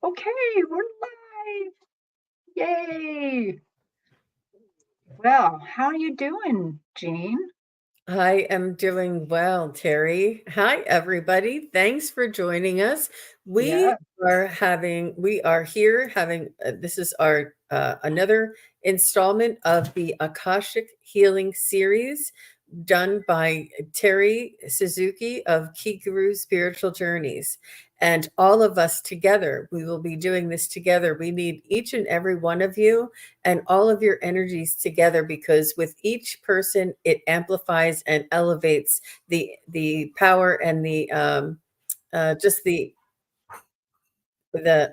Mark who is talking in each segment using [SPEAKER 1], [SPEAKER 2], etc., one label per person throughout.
[SPEAKER 1] Okay, we're live. Yay. Well, how are you doing, Jean?
[SPEAKER 2] I am doing well, Terry. Hi, everybody. Thanks for joining us. We
[SPEAKER 1] Yeah.
[SPEAKER 2] we are here having, this is our another installment of the Akashic Healing Series done by Terry Suzuki of Key Guru Spiritual Journeys. And all of us together, we will be doing this together. We need each and every one of you and all of your energies together because with each person, it amplifies and elevates the power and the just the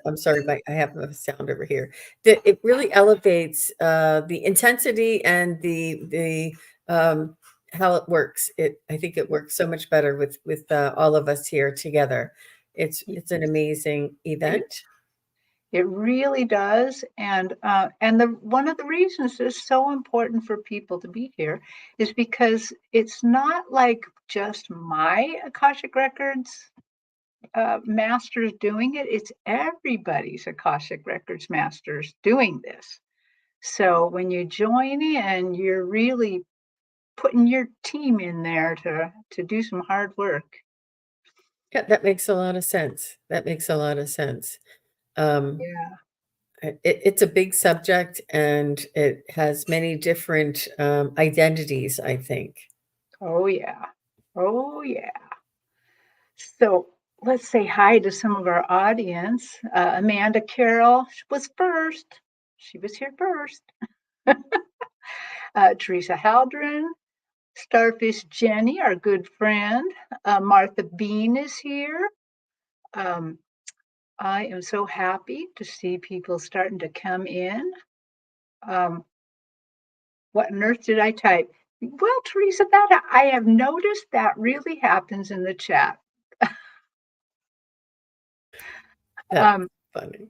[SPEAKER 2] I'm sorry, I have a sound over here. That it really elevates the intensity and the how it works. I think it works so much better with all of us here together. It's an amazing
[SPEAKER 1] It,
[SPEAKER 2] event.
[SPEAKER 1] it really does. And the one of the reasons it's so important for people to be here is because it's not like just my Akashic Records masters doing it. It's everybody's Akashic Records masters doing this. So when you join in, you're really putting your team in there to do some hard work.
[SPEAKER 2] Yeah, that makes a lot of sense. That makes a lot of sense. Um,
[SPEAKER 1] Yeah.
[SPEAKER 2] it's a big subject and it has many different identities, I think.
[SPEAKER 1] Oh yeah. Oh yeah. So let's say hi to some of our audience. Amanda Carroll was first. She was here first. Teresa Haldren, Starfish Jenny, our good friend. Martha Bean is here. Um, I am so happy to see people starting to come in. Um, what on earth did I type? Well, Teresa, that I have noticed that really happens in the chat.
[SPEAKER 2] That's
[SPEAKER 1] Um,
[SPEAKER 2] funny.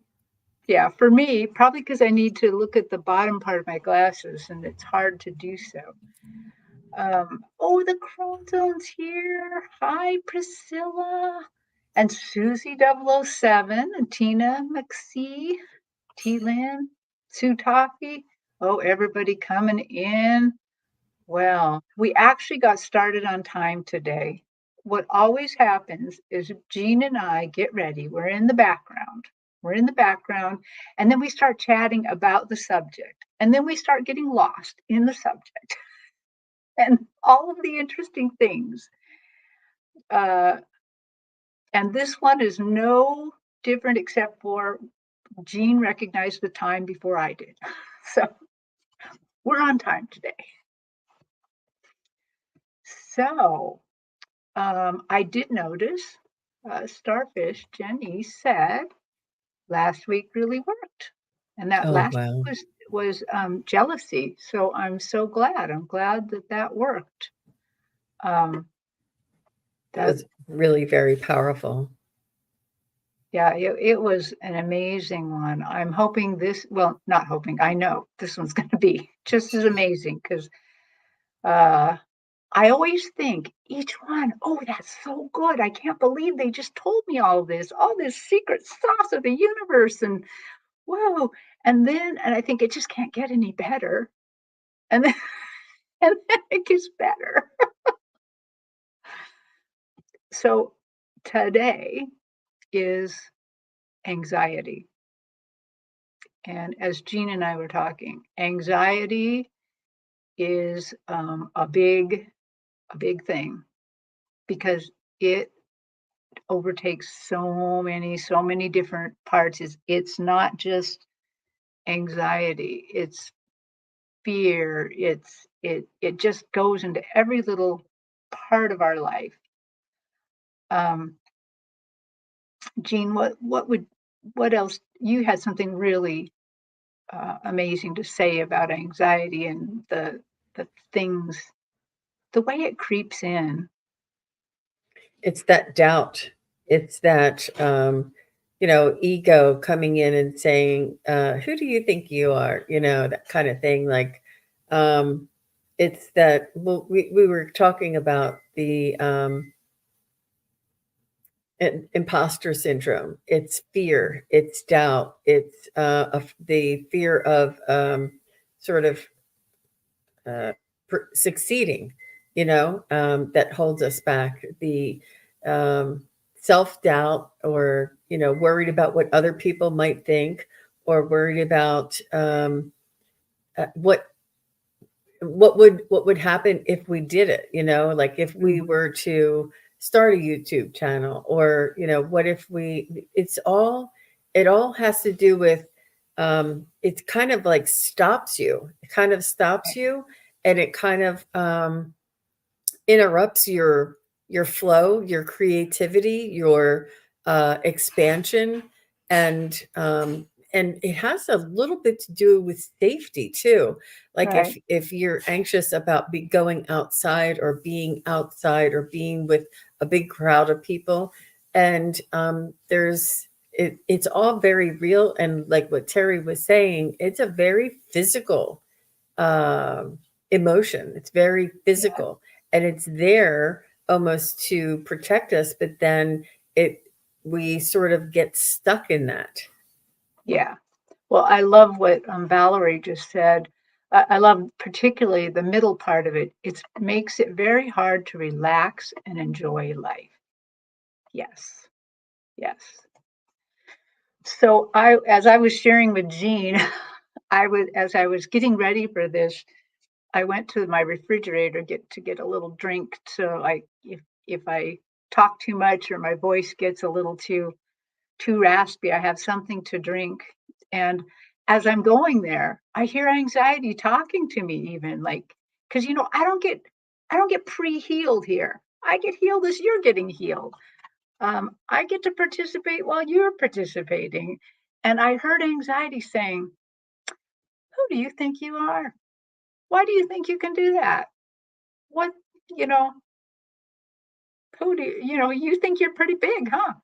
[SPEAKER 1] yeah, for me, probably because I need to look at the bottom part of my glasses and it's hard to do so. Oh, the chromosomes here. Hi, Priscilla. And Susie 007 and Tina McSee, T Lynn, Sue Toffee. Oh, everybody coming in. Well, we actually got started on time today. What always happens is Jean and I get ready. We're in the background. We're in the background. And then we start chatting about the subject. And then we start getting lost in the subject and all of the interesting things. Uh, and this one is no different except for Jean recognized the time before I did. So we're on time today. So I did notice Starfish Jenny said last week really worked, and that
[SPEAKER 2] Oh,
[SPEAKER 1] last
[SPEAKER 2] wow.
[SPEAKER 1] was jealousy. So I'm so glad. I'm glad that that worked. Um,
[SPEAKER 2] That
[SPEAKER 1] that
[SPEAKER 2] was really very powerful.
[SPEAKER 1] Yeah, it was an amazing one. I'm hoping this. Well, not hoping. I know this one's going to be just as amazing because uh, I always think each one, oh, that's so good. I can't believe they just told me all this secret sauce of the universe. And whoa. And I think it just can't get any better. And then, and then it gets better. So today is anxiety. And as Jean and I were talking, anxiety is a big thing because it overtakes so many different parts. It's not just anxiety, it's fear, it just goes into every little part of our life. Um, Jean, what else? You had something really amazing to say about anxiety and the things, the way it creeps in.
[SPEAKER 2] It's that doubt. It's that ego coming in and saying, "Who do you think you are?" That kind of thing. Like, um, it's that. Well, we were talking about imposter syndrome, it's fear, it's doubt, it's the fear of sort of uh, succeeding, that holds us back. The um, self doubt, or worried about what other people might think, or worried about what would happen if we did it, like if we
[SPEAKER 1] Mhm.
[SPEAKER 2] were to start a YouTube channel, or what if we it all has to do with it kind of like stops you, and it kind of interrupts your flow, your creativity, your expansion, and it has a little bit to do with safety too. Like
[SPEAKER 1] Right.
[SPEAKER 2] if you're anxious about going outside, or being outside, or being with a big crowd of people, and it's all very real, and like what Terry was saying, it's a very physical um, emotion. It's very
[SPEAKER 1] Yeah.
[SPEAKER 2] physical, and it's there almost to protect us. But then it we sort of get stuck in that.
[SPEAKER 1] Yeah. Well, I love what Valerie just said. I love particularly the middle part of it. It makes it very hard to relax and enjoy life. Yes. Yes. So as I was sharing with Jean, as I was getting ready for this, I went to my refrigerator get a little drink. So if I talk too much or my voice gets a little too raspy, I have something to drink. And as I'm going there, I hear anxiety talking to me, even like, because I don't get pre-healed here. I get healed as you're getting healed. I get to participate while you're participating. And I heard anxiety saying, "Who do you think you are? Why do you think you can do that? What, you know, you think you're pretty big, huh?"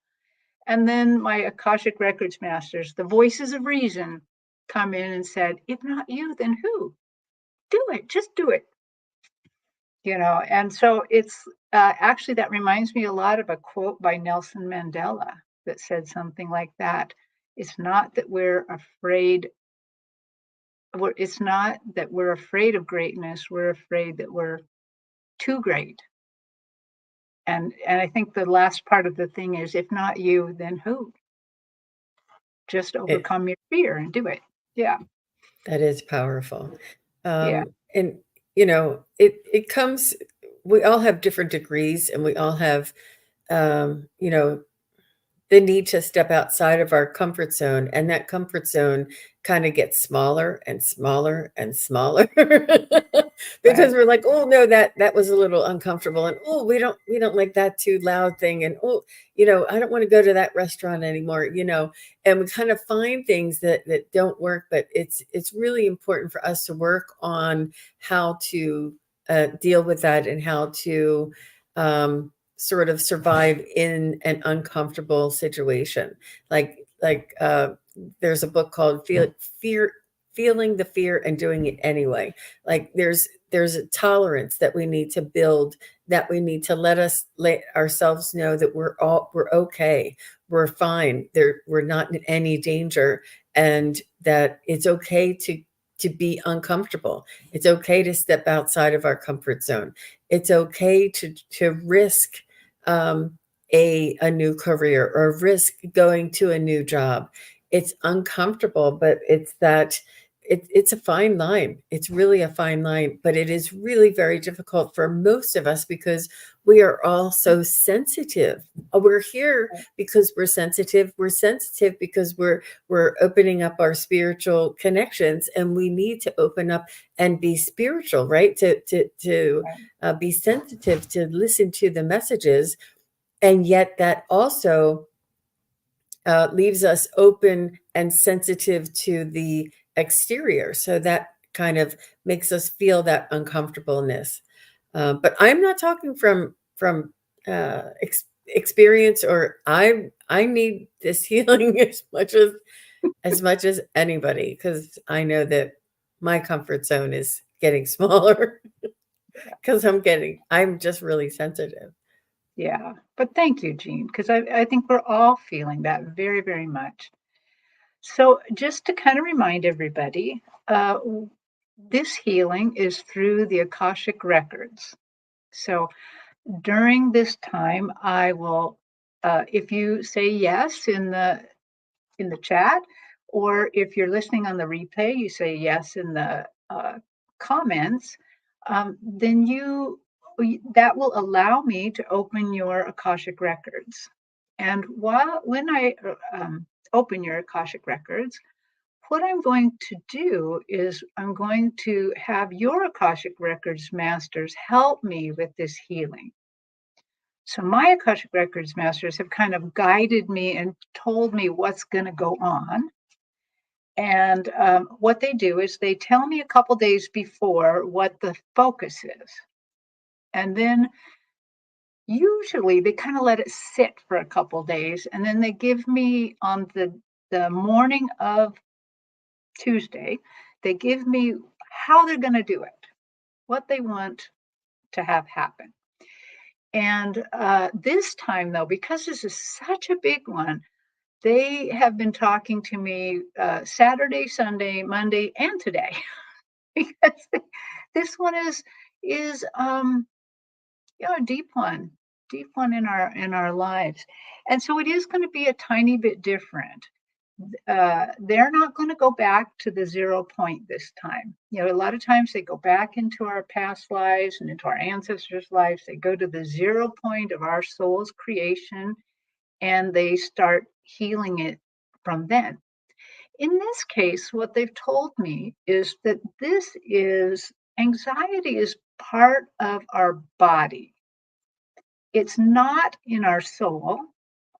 [SPEAKER 1] And then my Akashic Records masters, the voices of reason, come in and said, "If not you, then who? Do it. Just do it." And so it's actually that reminds me a lot of a quote by Nelson Mandela that said something like that. It's not that we're afraid. It's not that we're afraid of greatness. We're afraid that we're too great. And I think the last part of the thing is, if not you, then who? Just
[SPEAKER 2] It
[SPEAKER 1] overcome your fear and do it. Yeah.
[SPEAKER 2] That is powerful.
[SPEAKER 1] Yeah.
[SPEAKER 2] And it comes. We all have different degrees, and we all have um, you know the need to step outside of our comfort zone, and that comfort zone kind of gets smaller and smaller and smaller because
[SPEAKER 1] Right.
[SPEAKER 2] we're like, oh no, that was a little uncomfortable, and oh, we don't like that too loud thing, and oh, I don't want to go to that restaurant anymore, and we kind of find things that don't work. But it's really important for us to work on how to deal with that, and how to um, sort of survive in an uncomfortable situation. Like there's a book called Fear, Feeling the Fear and Doing It Anyway. Like there's a tolerance that we need to build, that we need to let ourselves know that we're okay, we're fine, we're not in any danger, and that it's okay to be uncomfortable. It's okay to step outside of our comfort zone. It's okay to risk um, a new career, or risk going to a new job. It's uncomfortable, but it's a fine line. It's really a fine line, but it is really very difficult for most of us because we are all so sensitive. We're here because we're sensitive. We're sensitive because we're opening up our spiritual connections, and we need to open up and be spiritual, right? To be sensitive, to listen to the messages, and yet that also leaves us open and sensitive to the exterior. So that kind of makes us feel that uncomfortableness. But I'm not talking from experience, or I need this healing as much as anybody, because I know that my comfort zone is getting smaller because I'm just really sensitive.
[SPEAKER 1] Yeah. But thank you, Jean, because I think we're all feeling that very, very much. So, just to kind of remind everybody, this healing is through the Akashic records. So, during this time, I will, if you say yes in the chat, or if you're listening on the replay, you say yes in the comments, then that will allow me to open your Akashic records. And when I open your Akashic records, what I'm going to do is I'm going to have your Akashic records masters help me with this healing. So my Akashic records masters have kind of guided me and told me what's going to go on. And what they do is they tell me a couple days before what the focus is. And then usually they kind of let it sit for a couple days. And then they give me on the morning of Tuesday, they give me how they're going to do it, what they want to have happen. And this time, though, because this is such a big one, they have been talking to me Saturday, Sunday, Monday, and today. Because this one is a deep one in our lives, and so it is going to be a tiny bit different. They're not going to go back to the 0 point this time. A lot of times they go back into our past lives and into our ancestors' lives. They go to the 0 point of our soul's creation, and they start healing it from then. In this case, what they've told me is that anxiety is part of our body. It's not in our soul.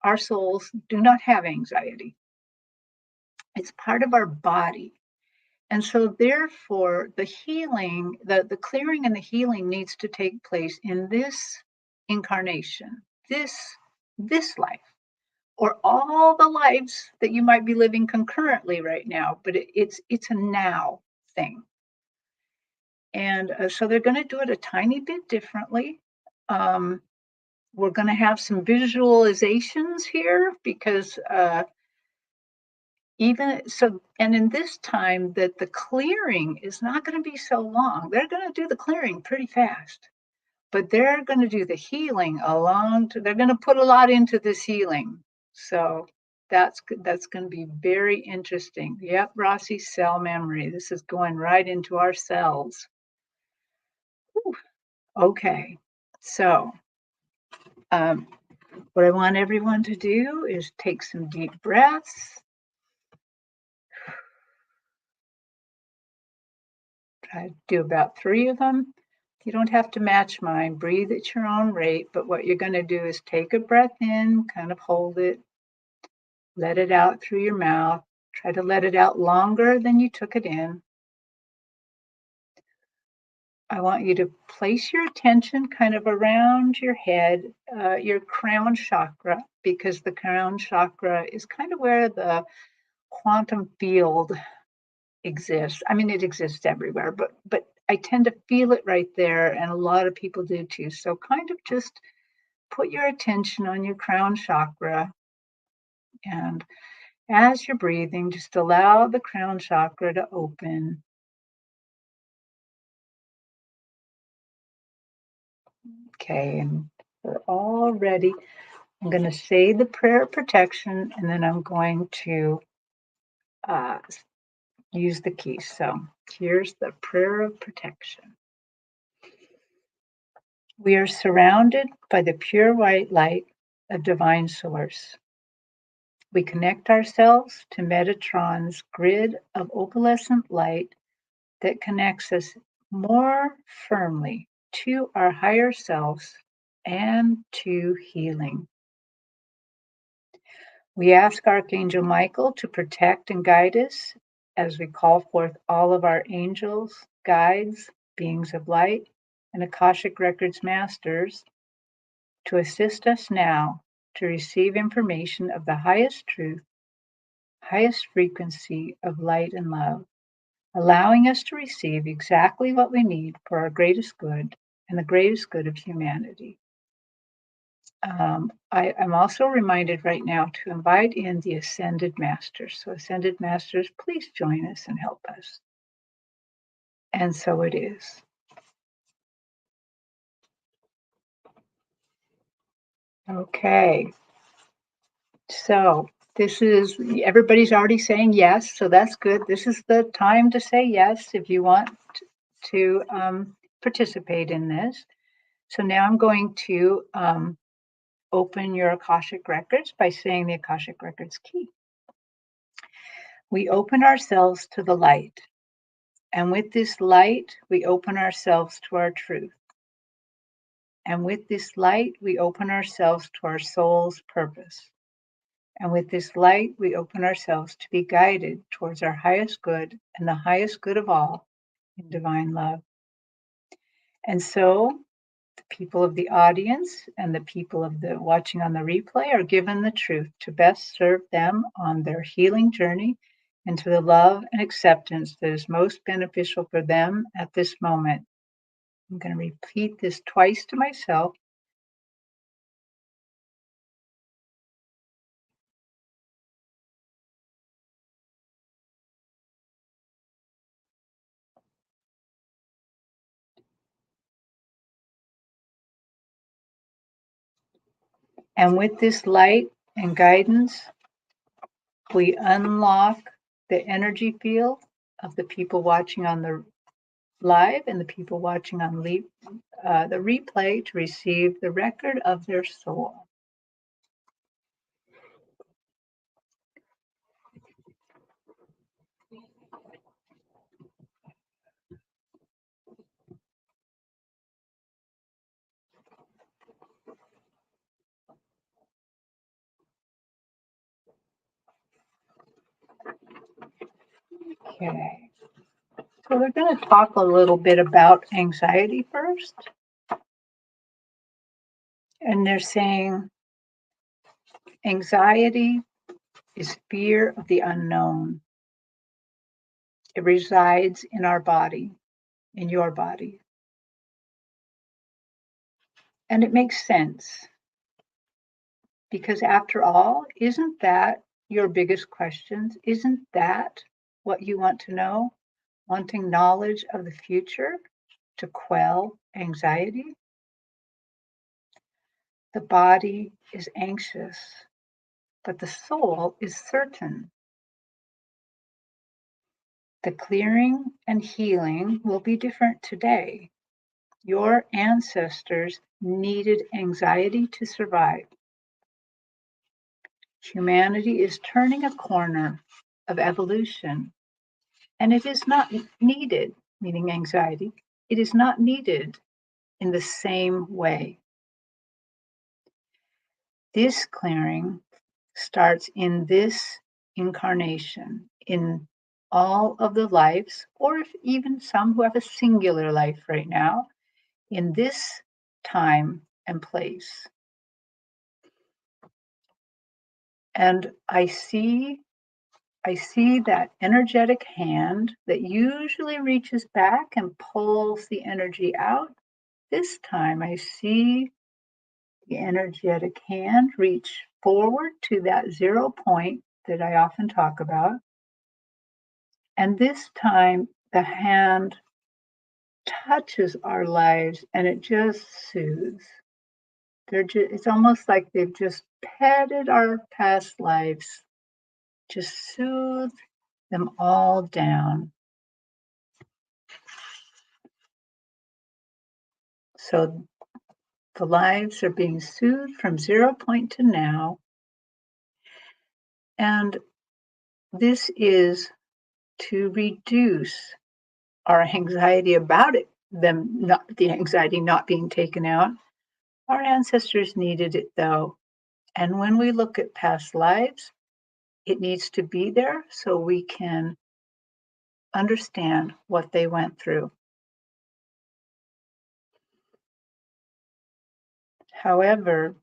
[SPEAKER 1] Our souls do not have anxiety. It's part of our body. And so therefore the clearing and the healing needs to take place in this incarnation, this life, or all the lives that you might be living concurrently right now, but it's a now thing. And so they're going to do it a tiny bit differently. Um, we're going to have some visualizations here because even so, and in this time that the clearing is not going to be so long. They're going to do the clearing pretty fast, but they're going to do the healing they're going to put a lot into this healing. So that's going to be very interesting. Yep, Rossi, cell memory. This is going right into our cells. Whew. Okay, so what I want everyone to do is take some deep breaths. Try to do about 3 of them. You don't have to match mine. Breathe at your own rate, but what you're going to do is take a breath in, kind of hold it, let it out through your mouth. Try to let it out longer than you took it in. I want you to place your attention kind of around your head, your crown chakra, because the crown chakra is kind of where the quantum field exists. I mean, it exists everywhere, but I tend to feel it right there, and a lot of people do too. So kind of just put your attention on your crown chakra, and as you're breathing, just allow the crown chakra to open. Okay, and we're all ready. I'm going to say the prayer of protection, and then I'm going to uh, use the keys. So here's the prayer of protection. We are surrounded by the pure white light of divine source. We connect ourselves to Metatron's grid of opalescent light that connects us more firmly to our higher selves and to healing. We ask Archangel Michael to protect and guide us as we call forth all of our angels, guides, beings of light, and Akashic Records masters to assist us now to receive information of the highest truth, highest frequency of light and love, allowing us to receive exactly what we need for our greatest good and the greatest good of humanity. I'm also reminded right now to invite in the Ascended Masters. So, Ascended Masters, please join us and help us. And so it is. Okay. So, this is everybody's already saying yes. So, that's good. This is the time to say yes if you want to participate in this. So, now I'm going to open your Akashic Records by saying the Akashic Records key. We open ourselves to the light. And with this light, we open ourselves to our truth. And with this light, we open ourselves to our soul's purpose. And with this light, we open ourselves to be guided towards our highest good and the highest good of all in divine love. And so the people of the audience and the people of the watching on the replay are given the truth to best serve them on their healing journey into the love and acceptance that is most beneficial for them at this moment. I'm going to repeat this twice to myself. And with this light and guidance, we unlock the energy field of the people watching on the live and the people watching on the replay to receive the record of their soul. Okay. So we're going to talk a little bit about anxiety first. And they're saying anxiety is fear of the unknown. It resides in our body, in your body. And it makes sense because, after all, isn't that your biggest questions? Isn't that what you want to know? Wanting knowledge of the future to quell anxiety? The body is anxious, but the soul is certain. The clearing and healing will be different today. Your ancestors needed anxiety to survive. Humanity is turning a corner of evolution, and it is not needed, meaning anxiety, it is not needed in the same way. This clearing starts in this incarnation, in all of the lives, or if even some who have a singular life right now, in this time and place. And I see that energetic hand that usually reaches back and pulls the energy out. This time I see the energetic hand reach forward to that 0 point that I often talk about. And this time the hand touches our lives and it just soothes. It's almost like they've just petted our past lives, just soothed them all down. So the lives are being soothed from 0 point to now. And this is to reduce our anxiety about it, the anxiety not being taken out. Our ancestors needed it though. And when we look at past lives, it needs to be there so we can understand what they went through. However,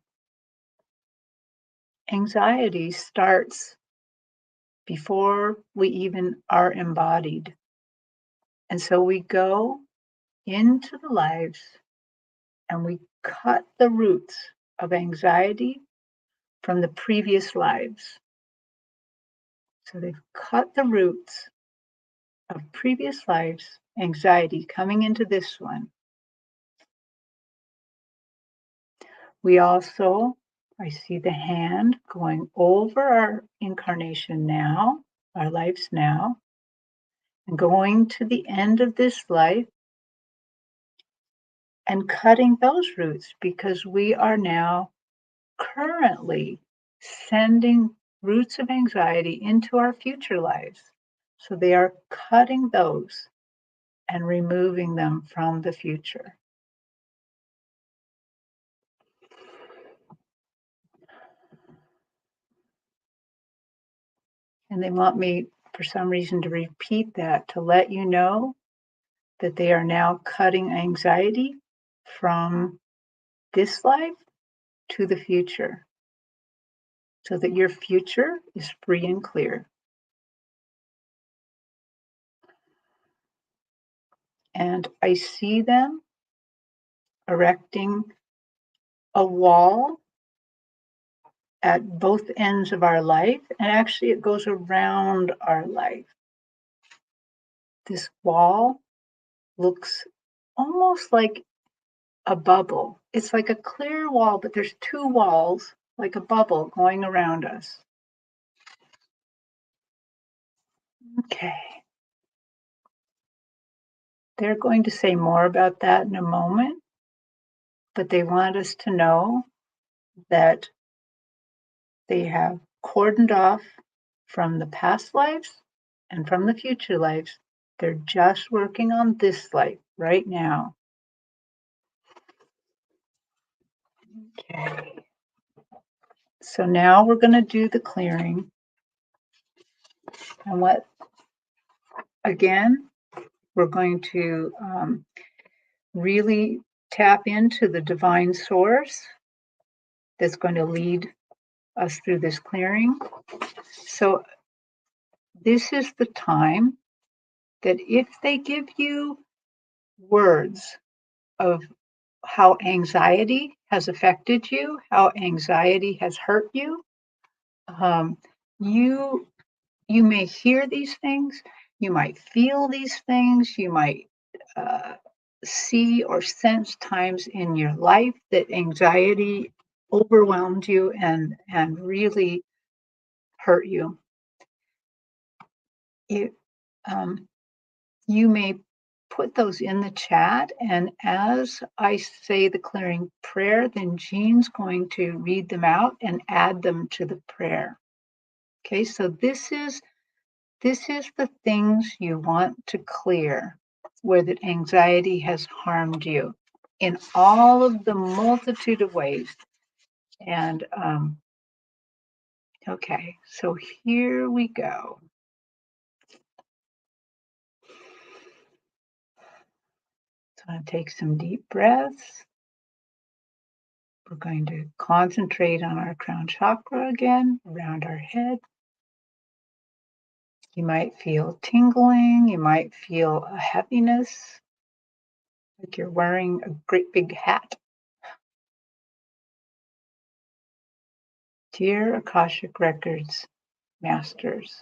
[SPEAKER 1] anxiety starts before we even are embodied. And so we go into the lives and we cut the roots of anxiety from the previous lives. So they've cut the roots of previous lives' anxiety coming into this one. We also, I see the hand going over our incarnation now, our lives now, and going to the end of this life and cutting those roots because we are now currently sending roots of anxiety into our future lives. So they are cutting those and removing them from the future. And they want me, for some reason, to repeat that to let you know that they are now cutting anxiety from this life to the future so that your future is free and clear. And I see them erecting a wall at both ends of our life, and actually it goes around our life. This wall looks almost like a bubble. It's like a clear wall, but there's two walls, like a bubble going around us. Okay. They're going to say more about that in a moment, but they want us to know that they have cordoned off from the past lives and from the future lives. They're just working on this life right now. Okay. So now we're going to do the clearing. And what, again, we're going to really tap into the divine source that's going to lead us through this clearing. So this is the time that if they give you words of how anxiety has affected you, how anxiety has hurt you, um, you you may hear these things, you might feel these things, you might uh, see or sense times in your life that anxiety overwhelmed you and really hurt you. It, um, you may put those in the chat, and as I say the clearing prayer, then Jean's going to read them out and add them to the prayer. Okay, so this is the things you want to clear where that anxiety has harmed you in all of the multitude of ways. And okay, so here we go. So I'm going to take some deep breaths. We're going to concentrate on our crown chakra again, around our head. You might feel tingling, you might feel a heaviness, like you're wearing a great big hat. Dear Akashic Records Masters,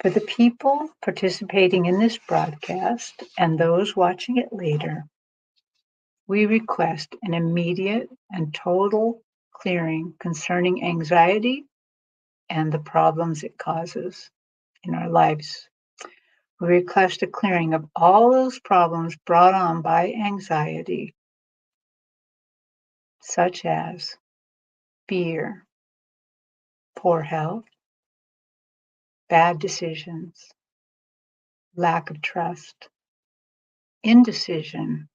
[SPEAKER 1] for the people participating in this broadcast and those watching it later, we request an immediate and total clearing concerning anxiety and the problems it causes in our lives. We request a clearing of all those problems brought on by anxiety, such as fear, poor health, bad decisions, lack of trust, indecision,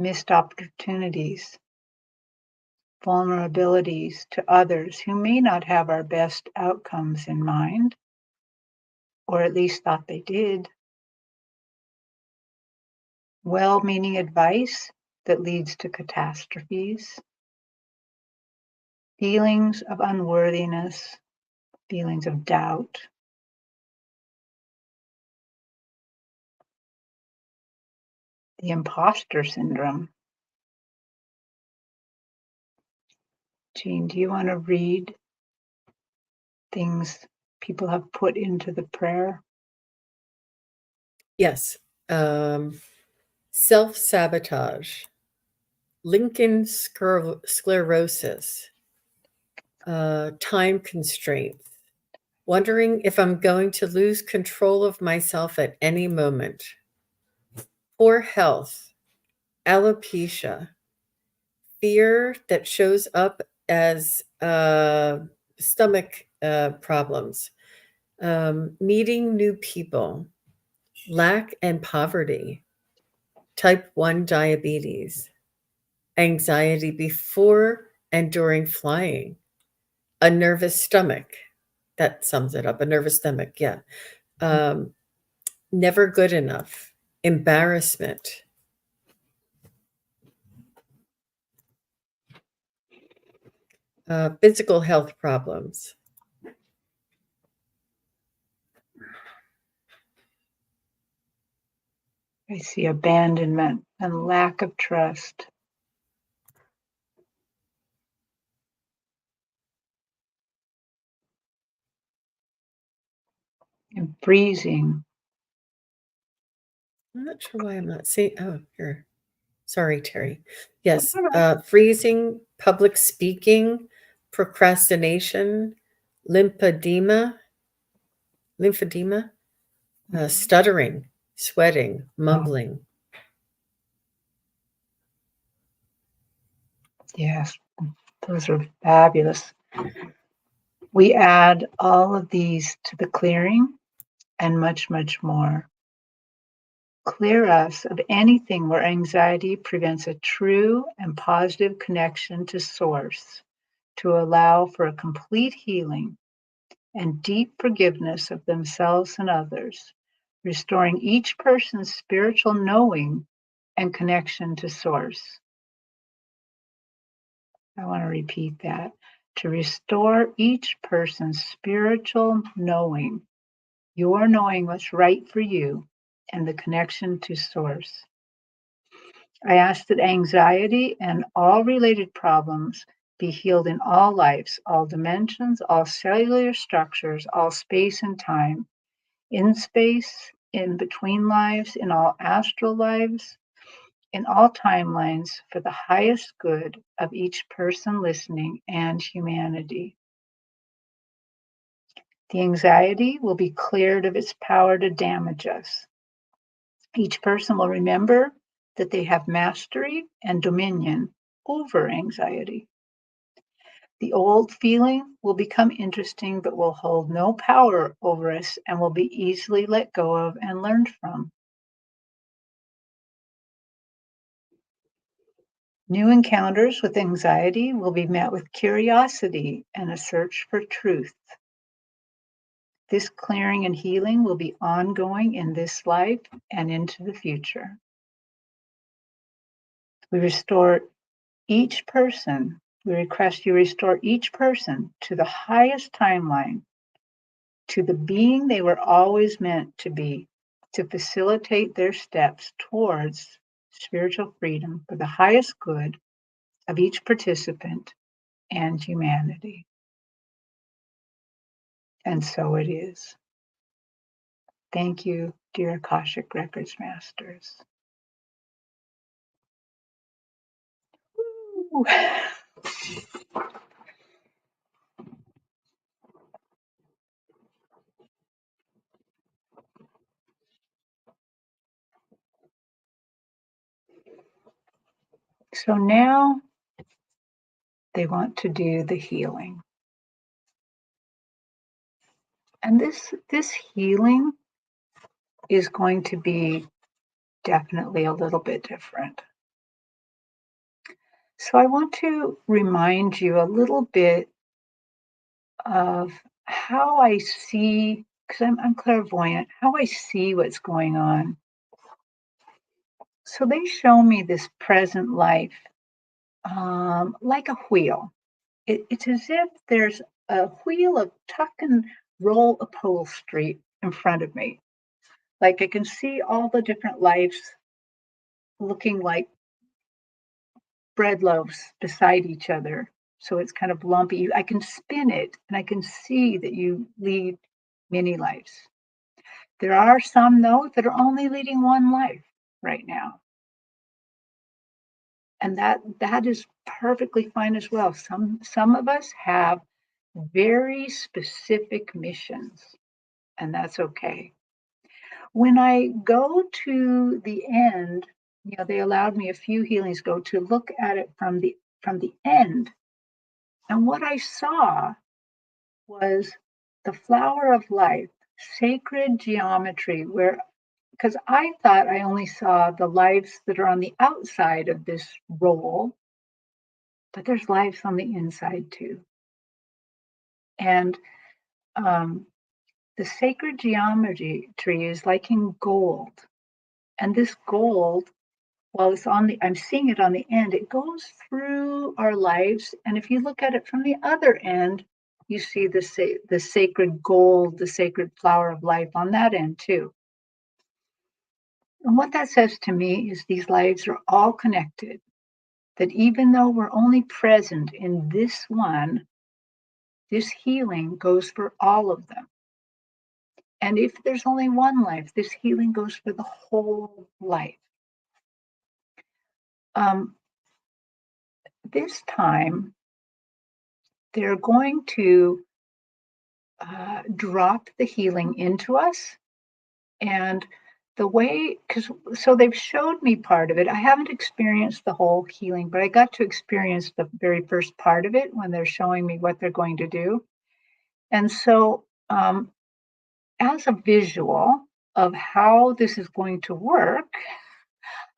[SPEAKER 1] missed opportunities, vulnerabilities to others who may not have our best outcomes in mind, or at least thought they did, well-meaning advice that leads to catastrophes, feelings of unworthiness, feelings of doubt, the imposter syndrome, Jean, do you want to read things people have put into the prayer?
[SPEAKER 2] Yes. Self-sabotage, Lincoln sclerosis, time constraints, wondering if I'm going to lose control of myself at any moment, poor health, alopecia, fear that shows up as stomach problems, meeting new people, lack and poverty, type 1 diabetes, anxiety before and during flying, a nervous stomach. That sums it up. A nervous stomach, yeah. Um, never good enough, embarrassment, physical health problems.
[SPEAKER 1] I see abandonment and lack of trust. And freezing.
[SPEAKER 2] I'm not sure why I'm not seeing. Oh, here. Sorry, Terry. Yes,
[SPEAKER 1] All right.
[SPEAKER 2] freezing, public speaking, procrastination, lymphedema, lymphedema, stuttering, sweating, mumbling.
[SPEAKER 1] Yes, those are fabulous. We add all of these to the clearing and much, much more. Clear us of anything where anxiety prevents a true and positive connection to Source to allow for a complete healing and deep forgiveness of themselves and others, restoring each person's spiritual knowing and connection to Source. I want to repeat that. To restore each person's spiritual knowing, your knowing what's right for you, and the connection to Source. I ask that anxiety and all related problems be healed in all lives, all dimensions, all cellular structures, all space and time, in space, in between lives, in all astral lives, in all timelines, for the highest good of each person listening and humanity. The anxiety will be cleared of its power to damage us. Each person will remember that they have mastery and dominion over anxiety. The old feeling will become interesting, but will hold no power over us and will be easily let go of and learned from. New encounters with anxiety will be met with curiosity and a search for truth. This clearing and healing will be ongoing in this life and into the future. We restore each person, we request you restore each person to the highest timeline, to the being they were always meant to be, to facilitate their steps towards spiritual freedom for the highest good of each participant and humanity. And so it is. Thank you, dear Akashic Records Masters. Woo. So now they want to do the healing. And this healing is going to be definitely a little bit different. So I want to remind you a little bit of how I see, because I'm clairvoyant, how I see what's going on. So they show me this present life like a wheel. It's as if there's a wheel of tuck and roll upholstery in front of me. Like I can see all the different lives looking like bread loaves beside each other. So it's kind of lumpy. I can spin it and I can see that you lead many lives. There are some, though, that are only leading one life right now. And that is perfectly fine as well. Some of us have very specific missions, and that's okay. When I go to the end, they allowed me a few healings ago to look at it from the end. And what I saw was the flower of life, sacred geometry, where because I thought I only saw the lives that are on the outside of this roll, but there's lives on the inside too. And um, the sacred geometry is like in gold. And this gold, while I'm seeing it on the end, it goes through our lives. And if you look at it from the other end, you see the sacred gold, the sacred flower of life on that end too. And what that says to me is these lives are all connected, that even though we're only present in this one, this healing goes for all of them. And if there's only one life, this healing goes for the whole life. This time, they're going to drop the healing into us. And the way, so they've showed me part of it. I haven't experienced the whole healing, but I got to experience the very first part of it when they're showing me what they're going to do. And so, as a visual of how this is going to work,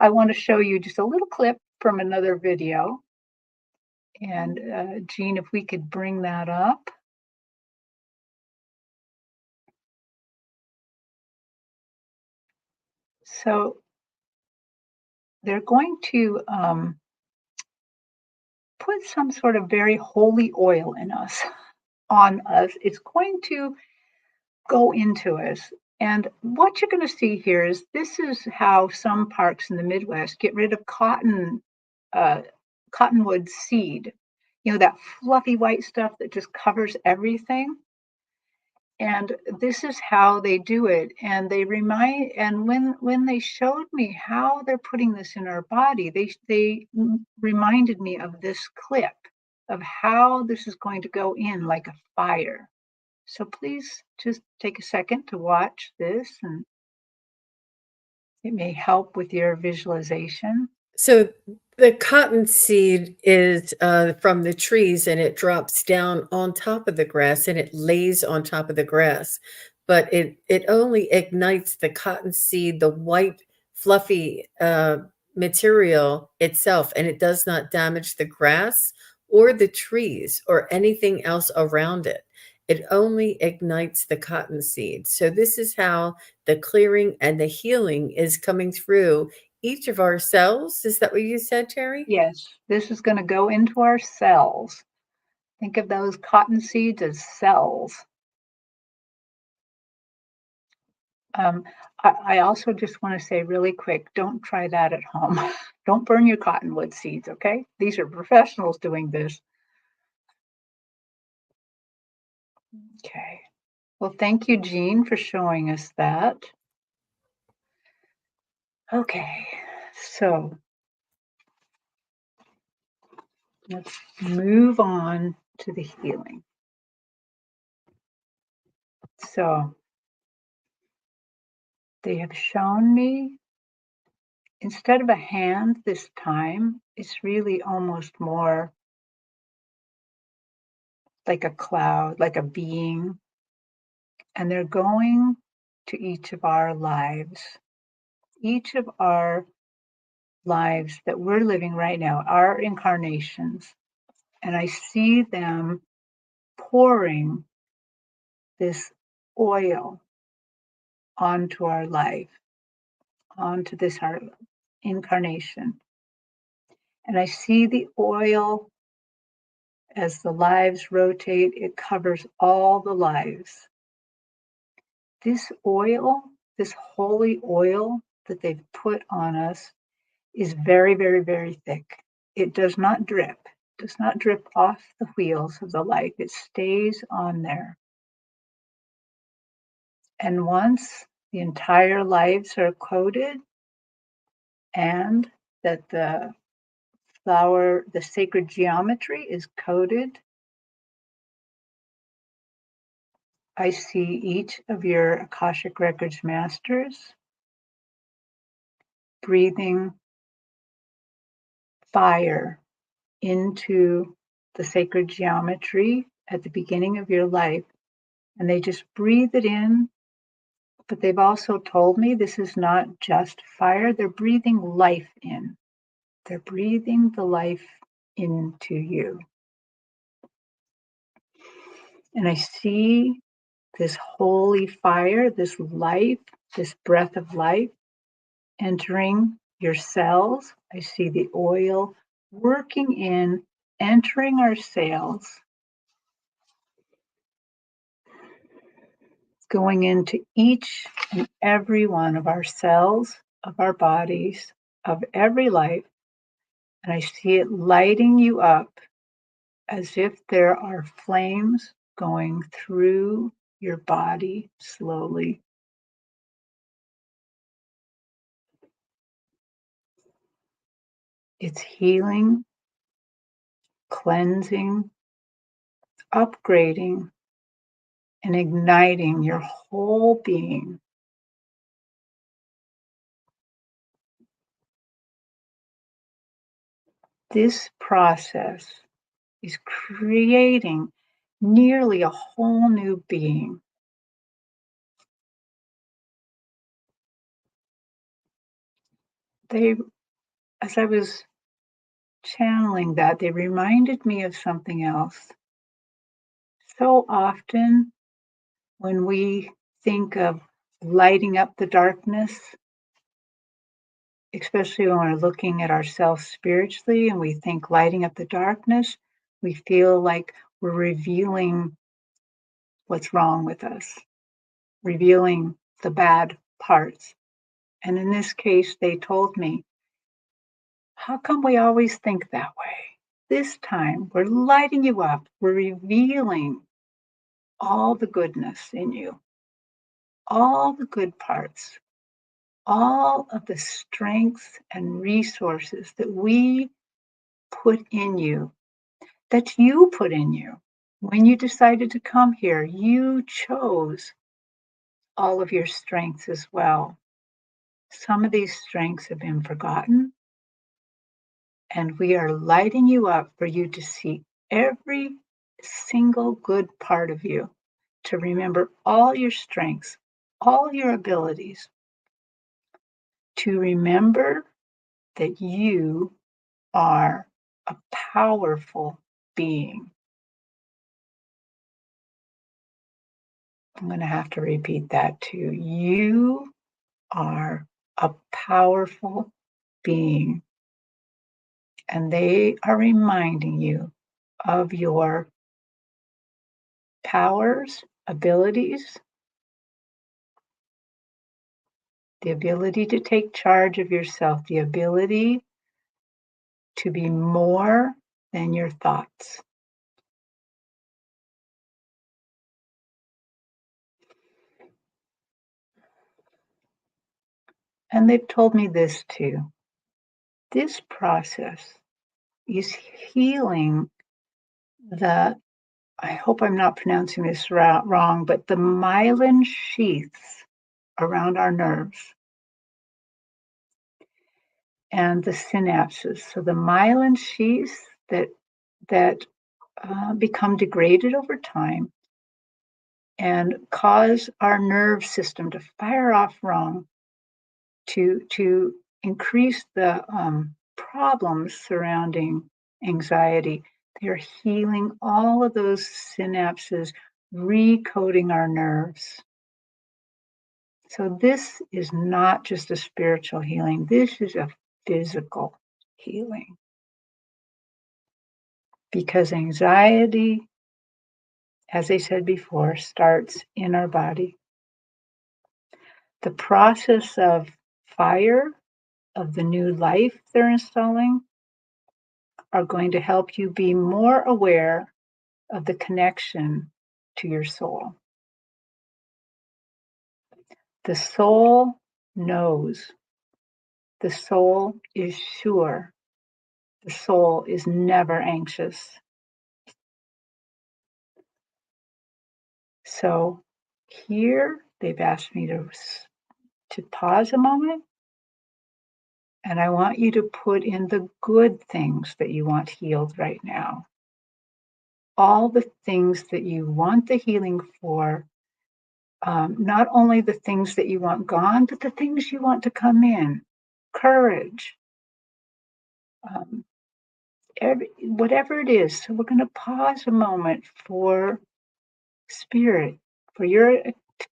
[SPEAKER 1] I want to show you just a little clip from another video. And Jean, if we could bring that up. So they're going to put some sort of very holy oil in us, on us. It's going to go into us. And what you're going to see here is this is how some parks in the Midwest get rid of cottonwood seed, that fluffy white stuff that just covers everything. And this is how they do it. And when they showed me how they're putting this in our body, they reminded me of this clip of how this is going to go in like a fire. So please just take a second to watch this, and it may help with your visualization.
[SPEAKER 2] So the cotton seed is from the trees and it drops down on top of the grass and it lays on top of the grass. But it only ignites the cotton seed, the white, fluffy material itself, and it does not damage the grass or the trees or anything else around it. It only ignites the cotton seed. So this is how the clearing and the healing is coming through each of our cells. Is that what you said, Terry?
[SPEAKER 1] Yes, this is going to go into our cells. Think of those cotton seeds as cells. I also just want to say really quick, don't try that at home. Don't burn your cottonwood seeds, okay? These are professionals doing this. Okay. Well, thank you, Jean, for showing us that. Okay, so let's move on to the healing. So they have shown me, instead of a hand this time, it's really almost more like a cloud, like a being. And they're going to each of our lives that we're living right now, our incarnations. And I see them pouring this oil onto our life, onto this our incarnation. And I see the oil as the lives rotate, it covers all the lives. This oil, this holy oil that they've put on us, is very, very, very thick. It does not drip. does not drip off the wheels of the life. It stays on there. And once the entire lives are coded and that the sacred geometry is coded, I see each of your Akashic Records masters breathing fire into the sacred geometry at the beginning of your life. And they just breathe it in. But they've also told me this is not just fire, they're breathing life in. They're breathing the life into you. And I see this holy fire, this life, this breath of life entering your cells. I see the oil working in, entering our cells, going into each and every one of our cells, of our bodies, of every life. And I see it lighting you up as if there are flames going through your body slowly. It's healing, cleansing, upgrading, and igniting your whole being. This process is creating nearly a whole new being. They, as I was channeling that, they reminded me of something else. So often when we think of lighting up the darkness, especially when we're looking at ourselves spiritually and we think lighting up the darkness, we feel like we're revealing what's wrong with us, revealing the bad parts. And in this case, they told me, how come we always think that way? This time, we're lighting you up. We're revealing all the goodness in you, all the good parts, all of the strengths and resources that we put in you, that you put in you. When you decided to come here, you chose all of your strengths as well. Some of these strengths have been forgotten, and we are lighting you up for you to see every single good part of you, to remember all your strengths, all your abilities, to remember that you are a powerful being. I'm going to have to repeat that too. You are a powerful being, and they are reminding you of your powers, abilities, the ability to take charge of yourself, the ability to be more than your thoughts. And they've told me this too. This process is healing the, I hope I'm not pronouncing this wrong, but the myelin sheaths around our nerves and the synapses. So the myelin sheaths that become degraded over time and cause our nerve system to fire off wrong, to increase the problems surrounding anxiety. They're healing all of those synapses, recoding our nerves. So this is not just a spiritual healing, this is a physical healing. Because anxiety, as I said before, starts in our body. The process of fire, of the new life they're installing, are going to help you be more aware of the connection to your soul. The soul knows. The soul is sure. The soul is never anxious. So here they've asked me to pause a moment, and I want you to put in the good things that you want healed right now. All the things that you want the healing for, not only the things that you want gone, but the things you want to come in. Courage, um, whatever it is. So we're going to pause a moment for spirit, for your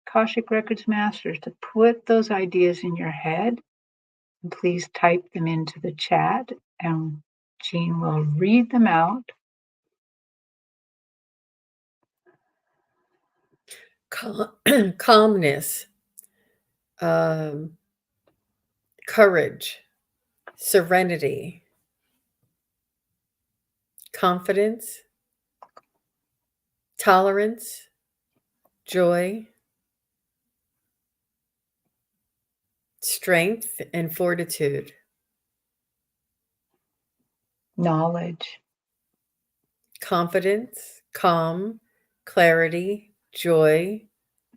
[SPEAKER 1] Akashic Records masters to put those ideas in your head. And please type them into the chat, and Jean will read them out.
[SPEAKER 2] Calmness, courage, serenity, confidence, tolerance, joy, strength, and fortitude,
[SPEAKER 1] Knowledge,
[SPEAKER 2] confidence, calm, clarity, joy,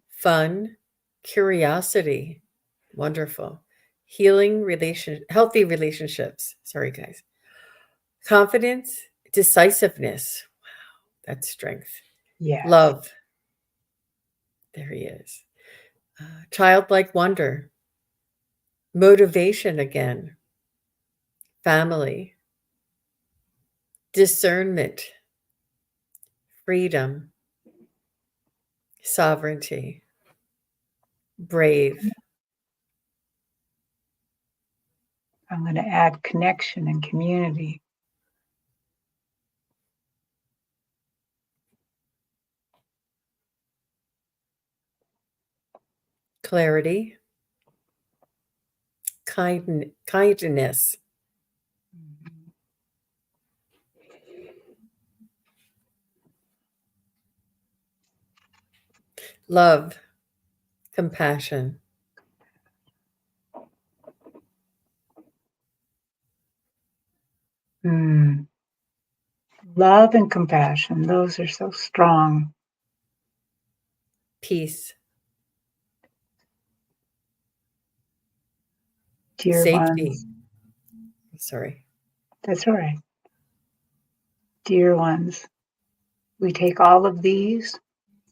[SPEAKER 2] fun, curiosity. Wonderful. Healthy relationships. Sorry, guys. Confidence, decisiveness. Wow, that's strength.
[SPEAKER 1] yes,
[SPEAKER 2] Love. There he is. Childlike wonder. Motivation again. Family. Discernment. Freedom. Sovereignty. Brave.
[SPEAKER 1] I'm going to add connection and community.
[SPEAKER 2] Clarity. Kindness. Love. Compassion.
[SPEAKER 1] Mm. Love and compassion, those are so strong.
[SPEAKER 2] Peace.
[SPEAKER 1] Dear
[SPEAKER 2] Safety.
[SPEAKER 1] ones,
[SPEAKER 2] Sorry.
[SPEAKER 1] that's all right. Dear ones, we take all of these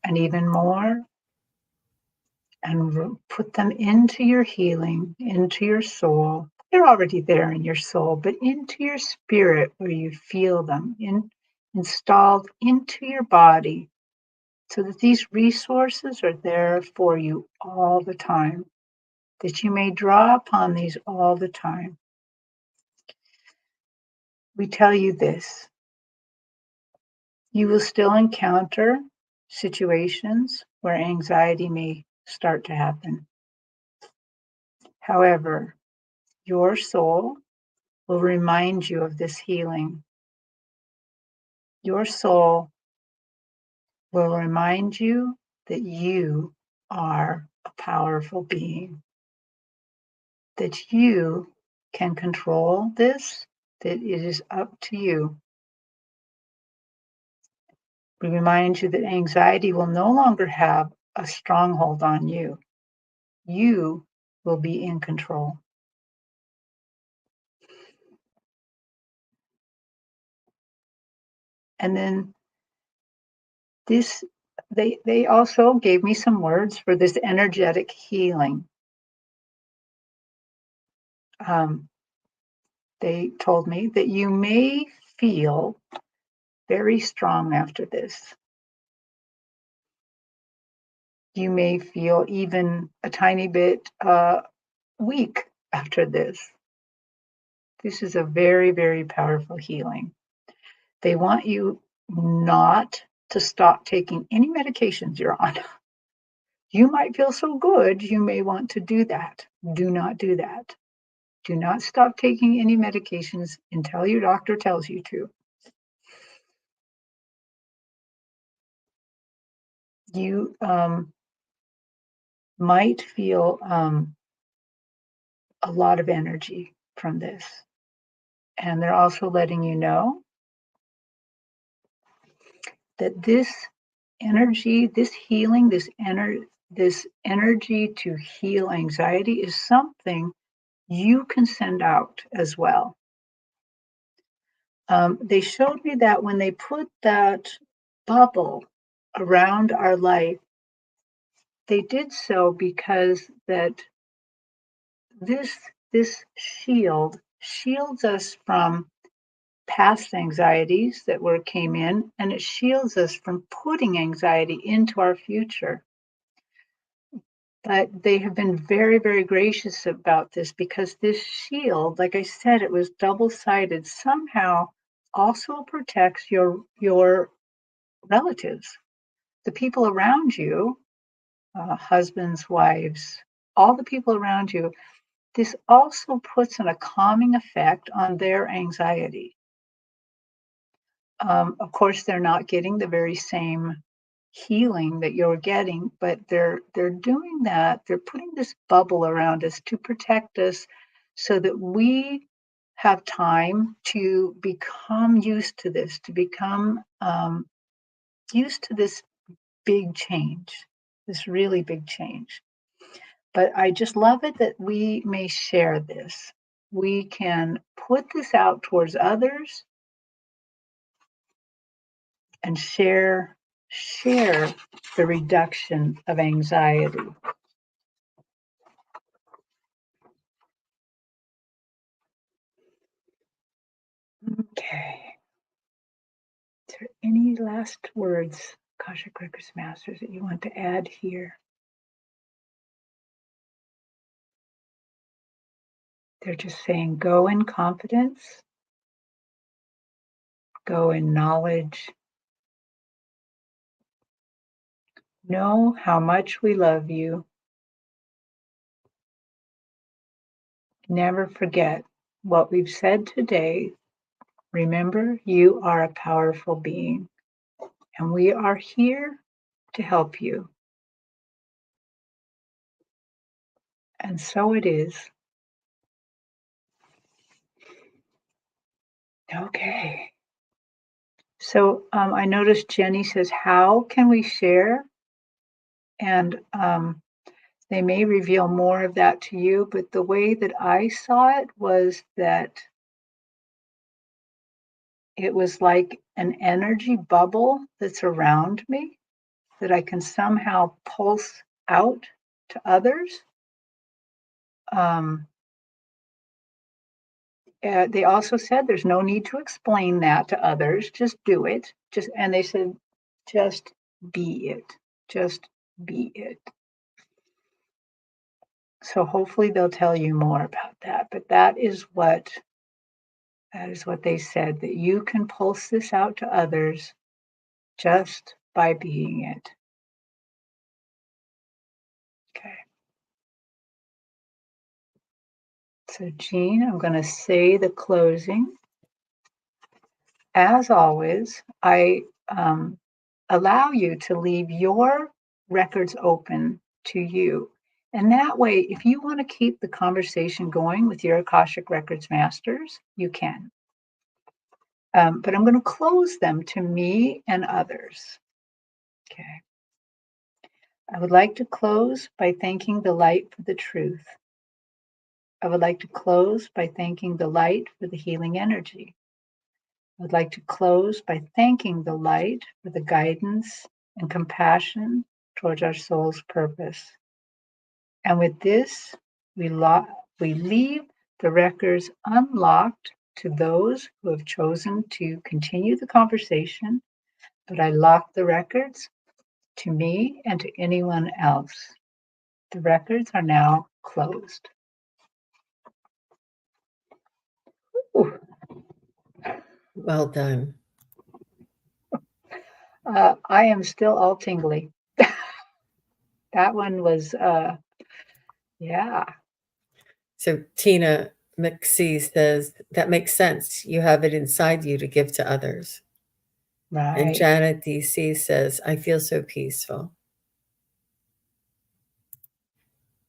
[SPEAKER 1] and even more and put them into your healing, into your soul. They're already there in your soul, but into your spirit where you feel them installed into your body so that these resources are there for you all the time, that you may draw upon these all the time. We tell you this: you will still encounter situations where anxiety may start to happen. However, your soul will remind you of this healing. Your soul will remind you that you are a powerful being, that you can control this, that it is up to you. We remind you that anxiety will no longer have a stronghold on you. You will be in control. And then this, they also gave me some words for this energetic healing. They told me that you may feel very strong after this. You may feel even a tiny bit weak after this. This is a very, very powerful healing. They want you not to stop taking any medications you're on. You might feel so good, you may want to do that. Do not do that. Do not stop taking any medications until your doctor tells you to. You might feel a lot of energy from this. And they're also letting you know that this energy, this healing, this energy to heal anxiety is something you can send out as well. They showed me that when they put that bubble around our life, they did so because that this this shield shields us from past anxieties that were came in, and it shields us from putting anxiety into our future. But they have been very, very gracious about this because this shield, like I said, it was double-sided, somehow also protects your relatives, the people around you, husbands, wives, all the people around you. This also puts in a calming effect on their anxiety. Of course, they're not getting the very same healing that you're getting, but they're doing that. They're putting this bubble around us to protect us, so that we have time to become used to this, to become used to this big change, this really big change. But I just love it that we may share this. We can put this out towards others and share the reduction of anxiety. Okay. Is there any last words, Akashic Records Masters, that you want to add here? They're just saying, go in confidence, go in knowledge, know how much we love you. Never forget what we've said today. Remember, you are a powerful being, and we are here to help you. And so it is. Okay. So I noticed Jenny says, how can we share? And they may reveal more of that to you, but the way that I saw it was that it was like an energy bubble that's around me that I can somehow pulse out to others. Um, they also said there's no need to explain that to others. Just do it. And they said, just be it. Just be it. So hopefully they'll tell you more about that. But that is what they said, that you can pulse this out to others just by being it. Okay. So Jean, I'm going to say the closing. As always, I allow you to leave your records open to you. And that way, if you want to keep the conversation going with your Akashic Records masters, you can. But I'm going to close them to me and others. Okay. I would like to close by thanking the light for the truth. I would like to close by thanking the light for the healing energy. I would like to close by thanking the light for the guidance and compassion towards our soul's purpose. And with this, we leave the records unlocked to those who have chosen to continue the conversation, but I lock the records to me and to anyone else. The records are now closed. Ooh.
[SPEAKER 2] Well done.
[SPEAKER 1] I am still all tingly. That one was, yeah.
[SPEAKER 2] So, Tina, McC says, that makes sense. You have it inside you to give to others. And
[SPEAKER 1] Right.
[SPEAKER 2] Janet DC says, I feel so peaceful.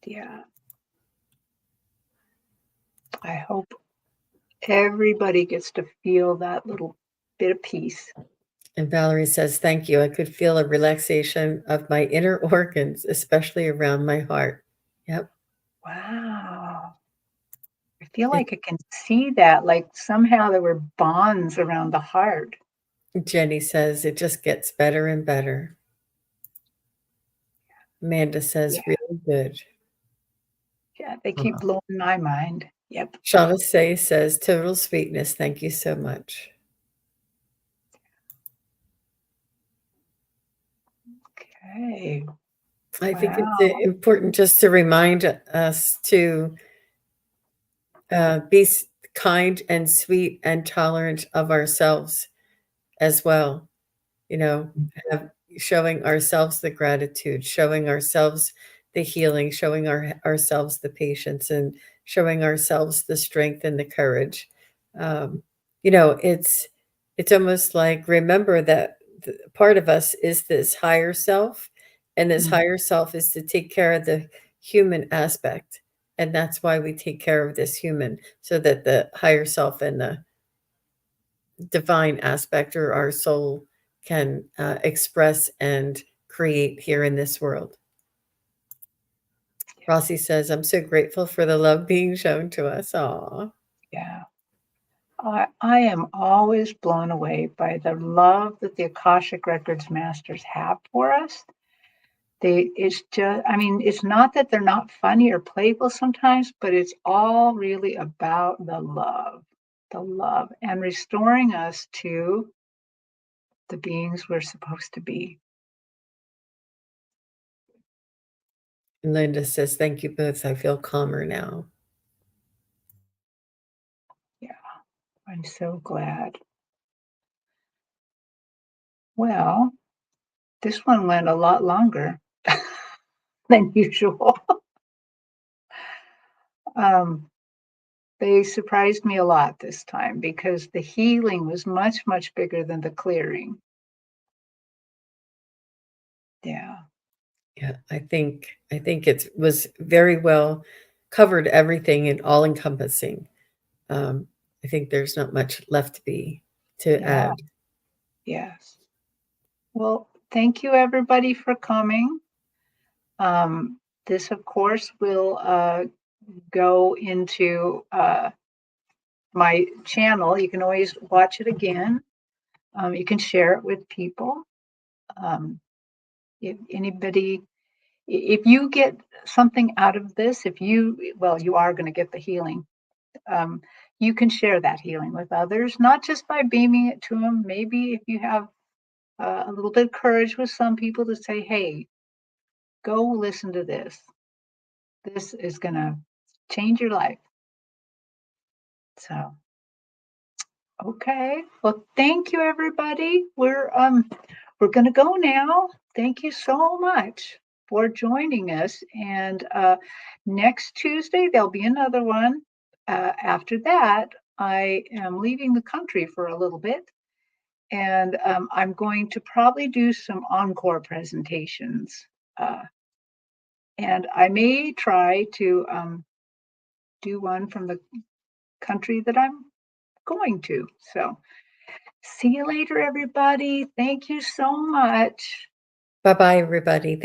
[SPEAKER 1] Yeah. I hope everybody gets to feel that little bit of peace.
[SPEAKER 2] And Valerie says, thank you. I could feel a relaxation of my inner organs, especially around my heart. Yep.
[SPEAKER 1] Wow. I feel
[SPEAKER 2] It,
[SPEAKER 1] like I can see that, like somehow there were bonds around the heart.
[SPEAKER 2] Jenny says, it just gets better and better. Amanda
[SPEAKER 1] Yeah.
[SPEAKER 2] says, really good.
[SPEAKER 1] Yeah. They keep
[SPEAKER 2] Uh-huh.
[SPEAKER 1] blowing my mind. Yep.
[SPEAKER 2] Shaughnessy says, total sweetness. Thank you so much.
[SPEAKER 1] Okay.
[SPEAKER 2] I think it's
[SPEAKER 1] Wow.
[SPEAKER 2] important just to remind us to be kind and sweet and tolerant of ourselves as well. You know, have, showing ourselves the gratitude, showing ourselves the healing, showing ourselves the patience, and showing ourselves the strength and the courage. Um, you know, it's almost like remember that part of us is this higher self, and this
[SPEAKER 1] Mm.
[SPEAKER 2] higher self is to take care of the human aspect, and that's why we take care of this human, so that the higher self and the divine aspect or our soul can express and create here in this world. Rossi says, I'm so grateful for the love being shown to us. Aw.
[SPEAKER 1] Yeah. I am always blown away by the love that the Akashic Records masters have for us. It's just, I mean, it's not that they're not funny or playful sometimes, but it's all really about the love, and restoring us to the beings we're supposed to be.
[SPEAKER 2] And Linda says, thank you both. I feel calmer now.
[SPEAKER 1] Yeah, I'm so glad. Well, this one went a lot longer than usual. Um, they surprised me a lot this time because the healing was much, much bigger than the clearing. Yeah,
[SPEAKER 2] Yeah, I think it was very well covered everything and all encompassing. Um, I think there's not much left to be to
[SPEAKER 1] yeah,
[SPEAKER 2] add.
[SPEAKER 1] yes. Well, thank you everybody for coming. This, of course, will go into my channel. You can always watch it again. You can share it with people. Um, if anybody, if you get something out of this, if you, well, you are going to get the healing. Um, you can share that healing with others, not just by beaming it to them. Maybe if you have a little bit of courage with some people to say, hey, go listen to this. This is going to change your life. So, okay. Well, thank you everybody. We're going to go now. Thank you so much for joining us, and next Tuesday there'll be another one. After that, I am leaving the country for a little bit, and I'm going to probably do some encore presentations. Uh, and I may try to do one from the country that I'm going to. So, see you later, everybody. Thank you so much.
[SPEAKER 2] Bye bye, everybody.